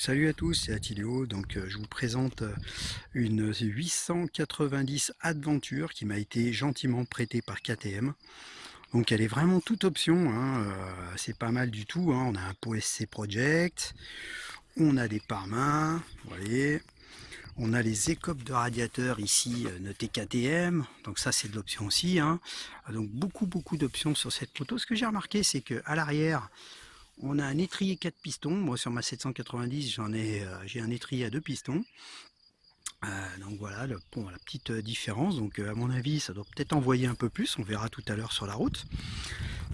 Salut à tous, c'est Attilio. Je vous présente une 890 Adventure qui m'a été gentiment prêtée par KTM. Donc elle est vraiment toute option, hein, c'est pas mal du tout, hein. On a un pot SC Project, on a des pare-mains, vous voyez. On a les écopes de radiateur ici notées KTM, donc ça c'est de l'option aussi, hein. Donc beaucoup d'options sur cette moto. Ce que j'ai remarqué, c'est qu'à l'arrière, on a un étrier 4 pistons. Moi sur ma 790 j'ai un étrier à 2 pistons. Donc voilà la petite différence. Donc à mon avis ça doit peut-être envoyer un peu plus, on verra tout à l'heure sur la route.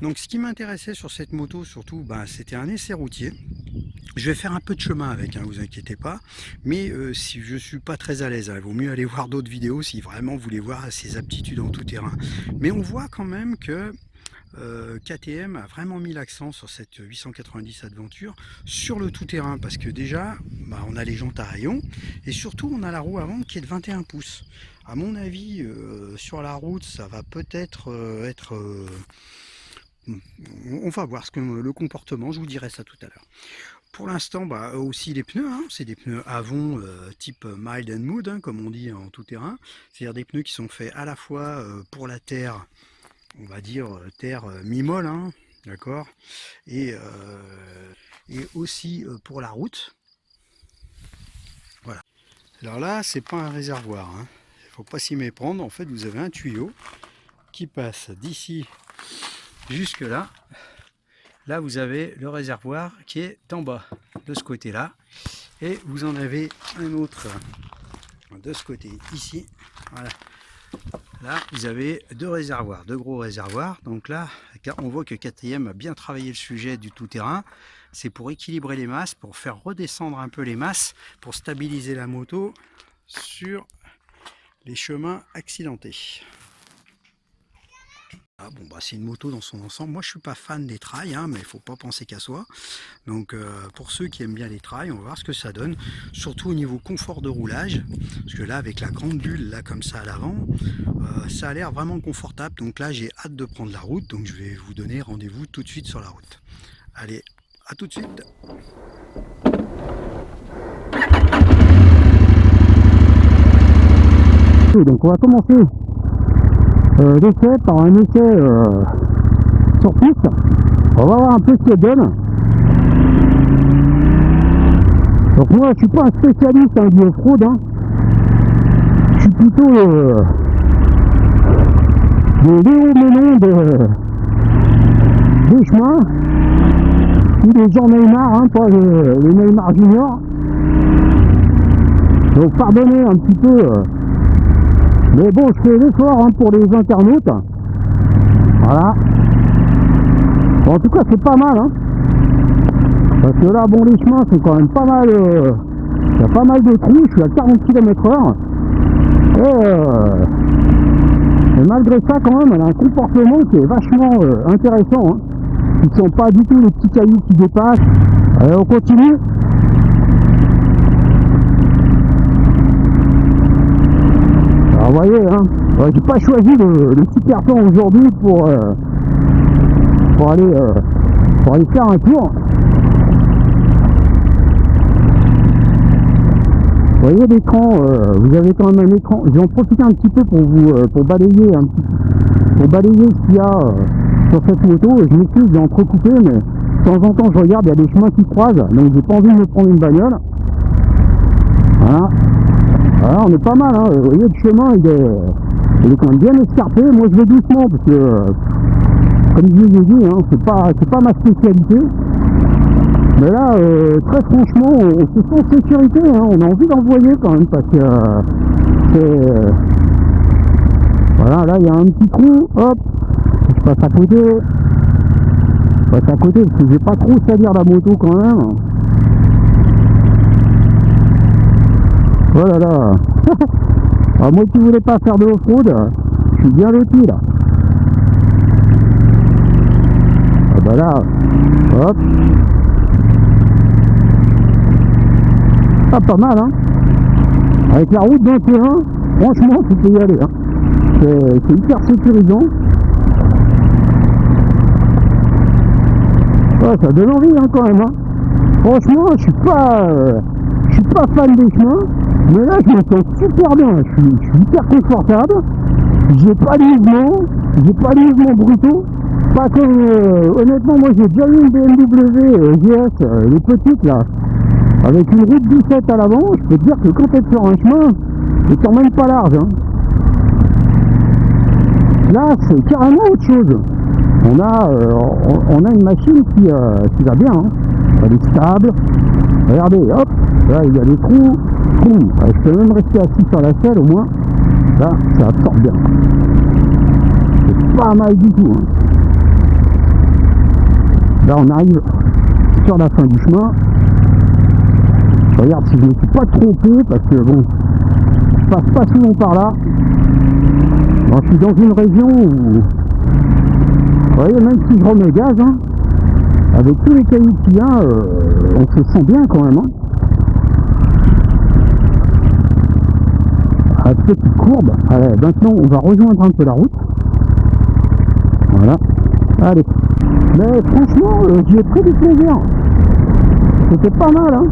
Donc ce qui m'intéressait sur cette moto surtout, c'était un essai routier. Je vais faire un peu de chemin avec, hein, vous inquiétez pas, mais si je suis pas très à l'aise, hein, il vaut mieux aller voir d'autres vidéos si vraiment vous voulez voir ses aptitudes en tout terrain. Mais on voit quand même que KTM a vraiment mis l'accent sur cette 890 Adventure sur le tout-terrain, parce que déjà on a les jantes à rayons et surtout on a la roue avant qui est de 21 pouces. À mon avis sur la route ça va peut-être on va voir le comportement, je vous dirai ça tout à l'heure. Pour l'instant, aussi les pneus, hein, c'est des pneus Avon type mild and mood, hein, comme on dit en tout terrain, c'est-à-dire des pneus qui sont faits à la fois pour la terre, on va dire terre mi-molle, hein, d'accord, et aussi pour la route. Voilà. Alors là, c'est pas un réservoir, hein. Il faut pas s'y méprendre. En fait, vous avez un tuyau qui passe d'ici jusque là. Là, vous avez le réservoir qui est en bas de ce côté-là, et vous en avez un autre de ce côté ici. Voilà. Là, vous avez deux réservoirs, deux gros réservoirs. Donc là, on voit que KTM a bien travaillé le sujet du tout-terrain. C'est pour équilibrer les masses, pour faire redescendre un peu les masses, pour stabiliser la moto sur les chemins accidentés. C'est une moto dans son ensemble. Moi, je suis pas fan des trails, hein, mais il faut pas penser qu'à soi. Donc, pour ceux qui aiment bien les trails, on va voir ce que ça donne. Surtout au niveau confort de roulage, parce que là, avec la grande bulle là comme ça à l'avant, ça a l'air vraiment confortable. Donc là, j'ai hâte de prendre la route. Donc, je vais vous donner rendez-vous tout de suite sur la route. Allez, à tout de suite. Donc, on va commencer. L'essai par un essai sur piste. On va voir un peu ce qu'il donne. Donc moi je suis pas un spécialiste du off-road, hein. Je suis plutôt des Léo Mélon des chemins, ou des gens Neymar, hein, pas les Neymar Junior. Donc pardonnez un petit peu. Mais bon, je fais l'effort, hein, pour les internautes. Voilà. Bon, en tout cas, c'est pas mal, hein. Parce que là, bon, les chemins sont quand même pas mal. Il y a pas mal de trous. Je suis à 40 km/h. Et malgré ça, quand même, elle a un comportement qui est vachement intéressant, hein. Qui ne sont pas du tout les petits cailloux qui dépassent. Allez, on continue. Alors, vous voyez, hein, j'ai pas choisi le super temps aujourd'hui pour aller faire un tour. Vous voyez l'écran, vous avez quand même un écran. Je vais en profiter un petit peu pour balayer ce qu'il y a sur cette moto. Je m'excuse, j'ai entrecoupé, mais de temps en temps je regarde, il y a des chemins qui croisent, donc j'ai pas envie de me prendre une bagnole. Voilà. Voilà, on est pas mal, hein. Vous voyez, le chemin il est quand même bien escarpé. Moi je vais doucement parce que comme je vous ai dit, hein, c'est pas ma spécialité. Mais là, très franchement, on se sent en sécurité, hein. On a envie d'envoyer quand même parce que voilà, là il y a un petit trou, hop, je passe à côté. Je passe à côté parce que j'ai pas trop salir la moto quand même. Oh là là. Alors moi qui voulais pas faire de off-road, je suis bien loti là. Ah bah là, hop. Ah, pas mal, hein. Avec la route d'un terrain, franchement tu peux y aller, hein. C'est hyper sécurisant. Oh, ça donne envie, hein, quand même, hein. Franchement, je suis pas fan des chemins, mais là je me sens super bien, je suis hyper confortable, j'ai pas de mouvements brutaux, pas comme honnêtement moi j'ai déjà eu une BMW GS, les petites là, avec une route 17 à l'avant, je peux te dire que quand tu es sur un chemin, c'est quand même pas large. Hein. Là c'est carrément autre chose. On a une machine qui va bien, hein. Elle est stable. Regardez, hop, là il y a des trous. Je peux même rester assis sur la selle au moins. Là, ça absorbe bien. C'est pas mal du tout. Hein. Là on arrive sur la fin du chemin. Je regarde si je ne me suis pas trompé parce que bon, je passe pas souvent par là. Bon, je suis dans une région où, vous voyez, même si je remets gaz, hein, avec tous les cailloux qu'il y a, on se sent bien quand même. Hein. À petite courbe. Allez, maintenant on va rejoindre un peu la route. Voilà. Allez. Mais franchement, j'y ai pris du plaisir. C'était pas mal, hein.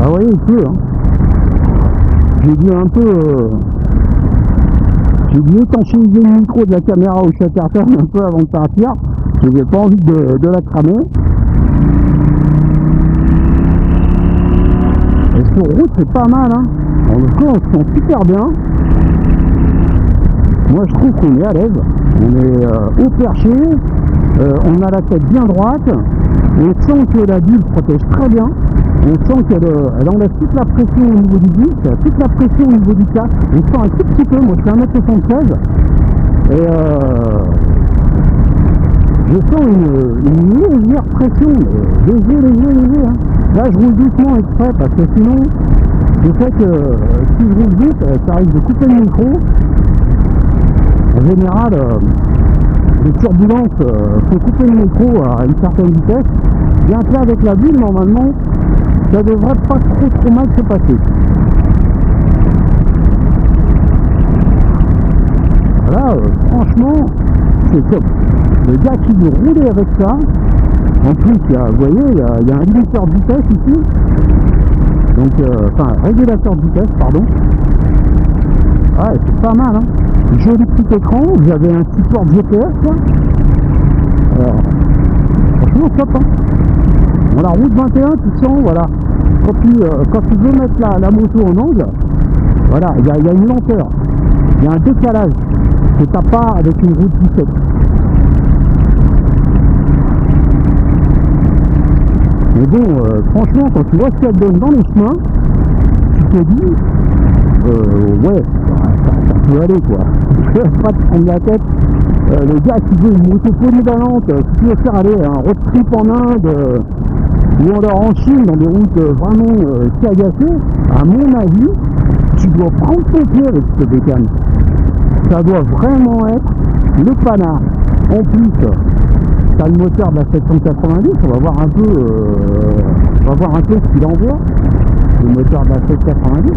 Ah oui, il pleut, hein. J'ai dû un peu... j'ai dû étanchéiser le micro de la caméra au Chatterton un peu avant de partir. Je n'avais pas envie de la cramer. Et sur route, c'est pas mal, hein. En tout cas, on se sent super bien. Moi, je trouve qu'on est à l'aise. On est au perché. On a la tête bien droite. On sent que la bulle protège très bien. On sent qu'elle enlève toute la pression au niveau du disque, toute la pression au niveau du casque. On sent un tout petit peu. Moi, je fais 1m76. Et je sens une légère pression. Léger. Hein. Là, je roule doucement exprès parce que sinon, je sais que si je roule vite, ça risque de couper le micro. En général, les turbulences font couper le micro à une certaine vitesse. Bien que là, avec la bulle, normalement, ça devrait pas trop mal se passer. Voilà, franchement, c'est top. Le gars qui veut rouler avec ça, en plus, vous voyez, il y a un limiteur de vitesse ici. Donc, enfin, régulateur de vitesse, pardon. Ouais, c'est pas mal, hein. Joli petit écran, vous avez un support GPS, là. Alors, franchement, top, hein. Dans la route 21, tu sens, voilà, quand tu veux mettre la moto en angle, voilà, il y a une lenteur, il y a un décalage que t'as pas avec une route 17. Mais bon, franchement, quand tu vois ce qu'elle donne dans les chemins, tu te dis, ouais, ça peut aller, quoi. Tu peux pas te prendre la tête. Le gars qui veut une moto polyvalente, si tu veux faire aller un road trip en Inde, ou alors en Chine, dans des routes vraiment cagassées, à mon avis, tu dois prendre ton pied avec cette bécane. Ça doit vraiment être le panard. En plus, t'as le moteur de la 790, on va voir un peu ce qu'il envoie. Le moteur de la 790.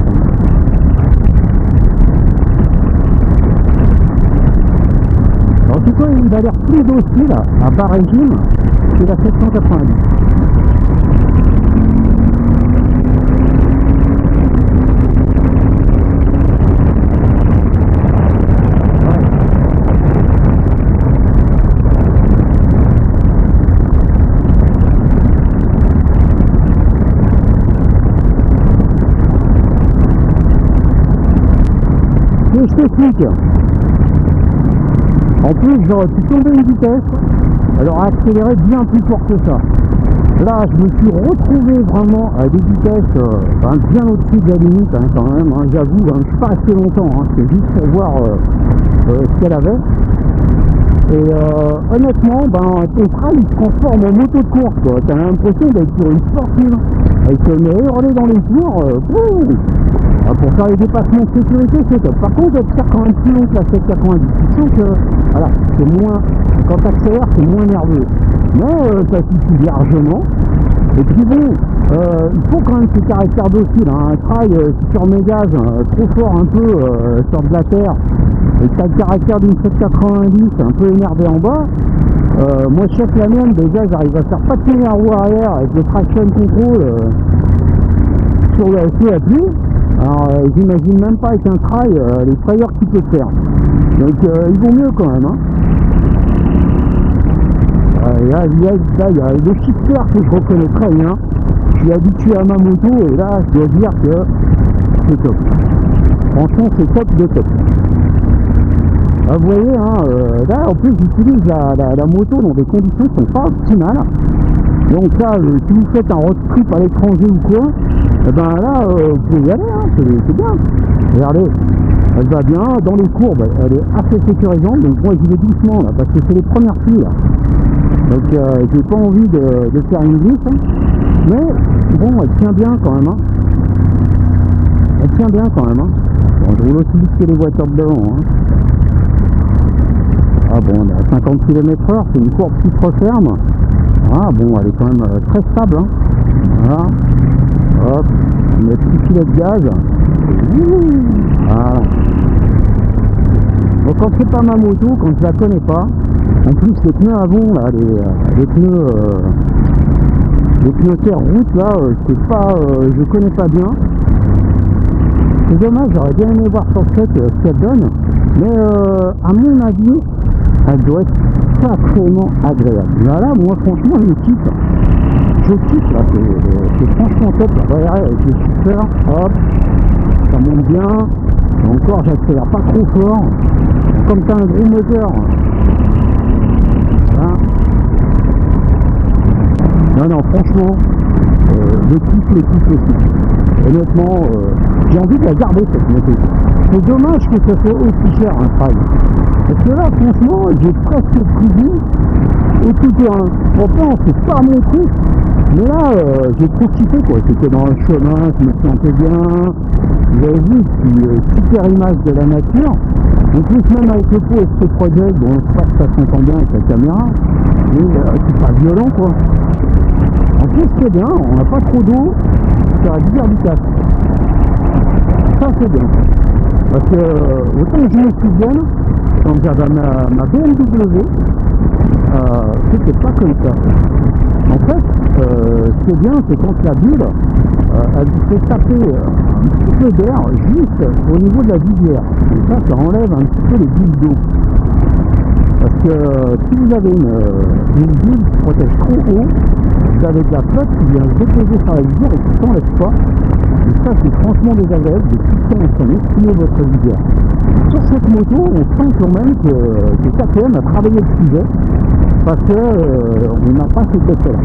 En tout cas, il a l'air plus docile à bas régime que la 790. Je t'explique. En plus, j'aurais pu tomber une vitesse, alors accélérer bien plus fort que ça. Là, je me suis retrouvé vraiment à des vitesses bien au-dessus de la limite, hein, quand même. Hein, j'avoue, hein, je suis pas resté longtemps, hein, c'est juste pour voir ce qu'elle avait. Et honnêtement, ton train il se transforme en moto de course, quoi. T'as l'impression d'être sur une sportive. Elle se met à hurler dans les tours. Pour faire les dépassements de sécurité, c'est top. Par contre, elle tire quand même plus long que la 790. Tu sens que, voilà, c'est moins, quand tu accélères, c'est moins nerveux. Mais ça suffit largement. Et puis bon, il faut quand même ce caractère docile. Hein. Un trail, si tu remets gaz trop fort un peu sur de la terre, et que tu as le caractère d'une 790 un peu énervé en bas, Moi je sais que la mienne, déjà j'arrive à faire patiner la roue arrière avec le traction control sur le SE. Alors j'imagine même pas avec un trail les frayeurs qu'il peut faire. Donc il vaut mieux quand même. Hein. Là, il y a le shifter que je reconnais très bien. Je suis habitué à ma moto et là je dois dire que c'est top. Franchement c'est top de top. Vous voyez, hein, là en plus j'utilise la moto dans des conditions qui sont pas optimales. Donc là, si vous faites un road trip à l'étranger ou quoi, et ben là, vous pouvez y aller, hein, c'est bien. Regardez, elle va bien, dans les courbes, elle est assez sécurisante, donc moi j'y vais doucement là, parce que c'est les premières filles là. Donc j'ai pas envie de faire une glisse, hein. Mais bon, elle tient bien quand même. Hein. Elle tient bien quand même. Hein. Bon, je roule aussi vite que les voitures de devant. Hein. Ah bon, on est à 50 km/h, c'est une courbe qui se referme. Ah bon, elle est quand même très stable. Hein. Voilà. Hop, on met le petit filet de gaz. Voilà. Bon, quand c'est pas ma moto, quand je la connais pas, en plus les pneus avant, là, les pneus terre route, là, c'est pas, je connais pas bien. C'est dommage, j'aurais bien aimé voir sur le set ce qu'elle donne, mais à mon avis, elle doit être sacrément agréable. Là, moi franchement je kiffe. Je kiffe là, c'est franchement top là. Regardez avec le shifter, hop, ça monte bien. Et encore j'accélère pas trop fort. Comme t'as un gros moteur. Voilà. Non, franchement, je kiffe. Honnêtement, j'ai envie de la garder cette moto. C'est dommage que ça soit aussi cher un trail. Parce que là, franchement, j'ai presque pris et tout terrain. Pourtant, c'est pas mon truc. Mais là, j'ai trop kiffé quoi. C'était dans le chemin, je me sentais bien. Vous avez vu, super image de la nature. En plus, même avec le pot SP Project, bon, j'espère que ça s'entend bien avec la caméra. Mais c'est pas violent quoi. En plus, c'est bien, on n'a pas trop d'eau. Ça va dire du casse. Ça, c'est bien. Parce que, autant que je me souvienne, quand j'avais ma BMW, c'était pas comme ça. En fait, ce qui est bien, c'est quand la bulle, elle vous fait taper un petit peu d'air juste au niveau de la visière. Et ça enlève un petit peu les bulles d'eau. Parce que si vous avez une bulle qui protège trop haut, vous avez de la flotte qui vient se déposer sur la visière et qui s'enlève pas. Et ça, c'est franchement désagréable de tout le temps en train d'essuyer votre visière. Sur cette moto, on sent quand même que KTM a travaillé le sujet parce qu'on n'a pas cet effet-là.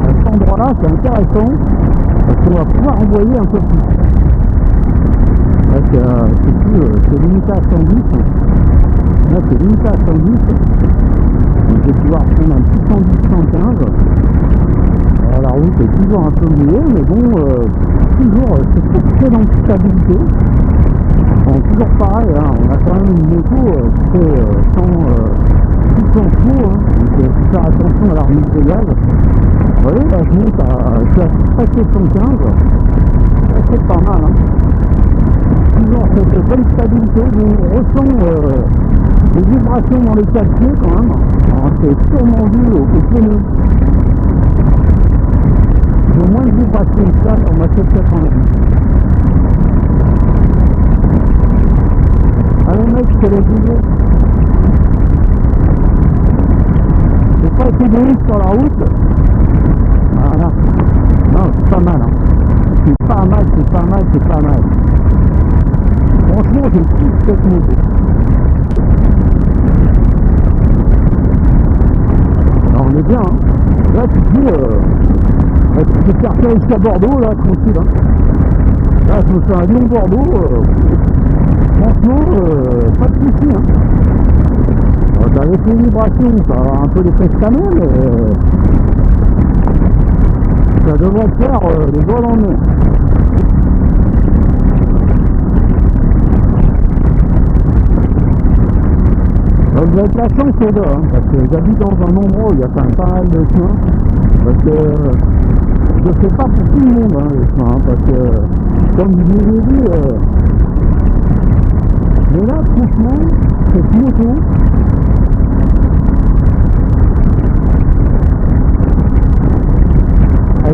À cet endroit-là, c'est intéressant parce qu'on va pouvoir envoyer un peu plus. Parce que c'est limité à 110. Là, c'est limité à 110. Donc, je vais pouvoir prendre un petit 110-115. Alors, la route est toujours un peu mouillée, mais bon, toujours, c'est très dans la stabilité. Bon, toujours pareil, hein, on a quand même une moto qui fait tout en faux, hein, donc il faut faire attention à la remise de gaz. Vous voyez, là, je suis à presque 115. C'est pas mal, hein. Toujours cette bonne stabilité, on ressent les vibrations dans les quatre pieds quand même. Alors, c'est sûrement dû au pneu. J'ai moins de vibrations que ça sur ma 790. Allez mec, je te laisse bouger. J'ai pas été bon sur la route. Voilà. Non, c'est pas mal. Hein. C'est pas mal. Franchement, je kiffe cette moto. Alors, on est bien. Hein. Là, tu te dis, tu peux faire ça jusqu'à Bordeaux, là, tranquille. Hein. Là, je me fais un Lyon-Bordeaux. Franchement, pas de soucis. Hein. Avec les vibrations, ça va avoir un peu l'effet scanner, mais ça devrait faire les doigts dans le nez. Donc vous avez de la chance les deux, hein, parce que j'habite dans un endroit où il y a quand même pas mal de chemins, parce que je ne fais pas pour tout le monde hein, les chemins, hein, parce que comme je vous l'ai dit, mais là franchement, cette moto,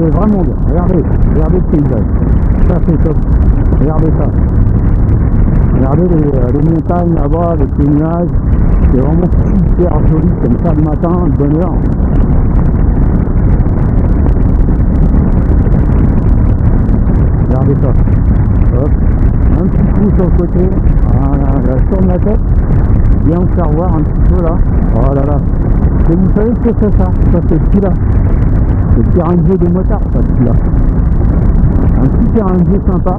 c'est vraiment bien. Regardez le paysage. Ça c'est top. Regardez ça. Regardez les montagnes là-bas avec les nuages. C'est vraiment super joli comme ça le matin, de bonne heure. Regardez ça. Hop. Un petit coup sur le côté. Voilà, là, je tourne la tête. Bien vous faire voir un petit peu là. Oh là là. Et vous savez ce que c'est ça? Ça c'est celui-là. C'est le terrain de jeu des motards, ça celui-là. Un petit terrain de jeu sympa.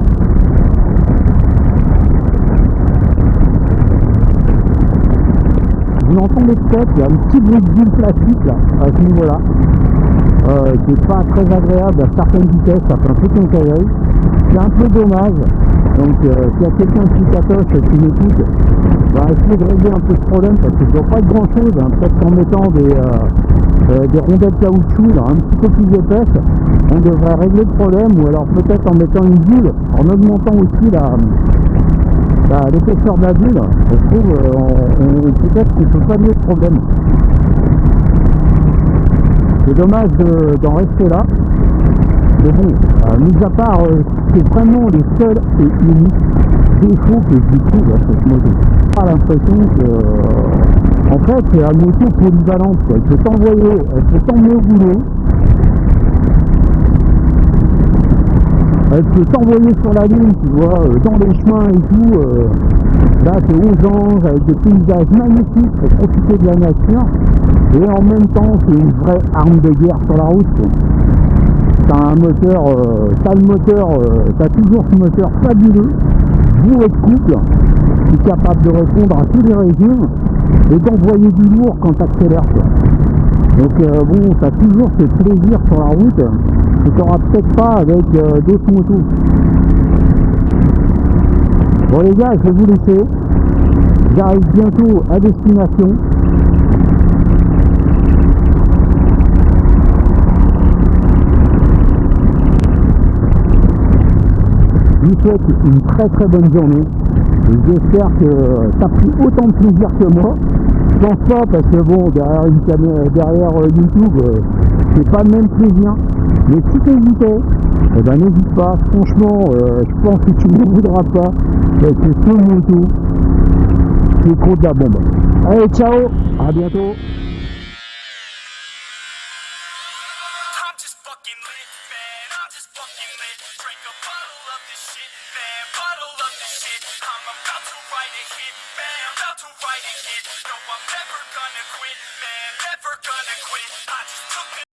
Vous l'entendez peut-être, il y a un petit bruit de bulle plastique là, à ce niveau-là. Qui n'est pas très agréable à certaines vitesses, ça fait un peu quincaillerie. C'est un peu dommage. Donc s'il y a quelqu'un qui catoche et qui m'écoute, va essayer de régler un peu ce problème parce que ça ne doit pas être grand chose, hein. Peut-être qu'en mettant des rondelles de caoutchouc là, un petit peu plus épaisses, on devrait régler le problème, ou alors peut-être en mettant une bulle, en augmentant aussi l'épaisseur de la bulle, je trouve peut-être qu'on peut pallier le problème. C'est dommage d'en rester là. Mais bon, mis à part, c'est vraiment les seuls et uniques défauts que je trouve à cette moto. J'ai l'impression que, en fait, c'est la moto polyvalente, quoi. Elle peut t'emmener au boulot. Elle peut t'envoyer sur la ligne, tu vois, dans les chemins et tout. Là, t'es aux anges, avec des paysages magnifiques pour profiter de la nature. Et en même temps, c'est une vraie arme de guerre sur la route, quoi. T'as un moteur, t'as toujours ce moteur fabuleux, bourré de couple, qui est capable de répondre à tous les régimes et d'envoyer du lourd quand t'accélères, quoi. Donc bon, t'as toujours ce plaisir sur la route que t'auras peut-être pas avec d'autres motos. Bon les gars, je vais vous laisser. J'arrive bientôt à destination. Je vous souhaite une très très bonne journée. J'espère que tu as pris autant de plaisir que moi. Je pense pas parce que bon, derrière YouTube, c'est pas le même plaisir. Mais si t'hésitais, eh ben n'hésite pas. Franchement, je pense que tu ne me voudras pas. Parce que ce moto, c'est trop de la bombe. Allez, ciao, à bientôt. I'm just fucking lit, man. I'm just fucking lit.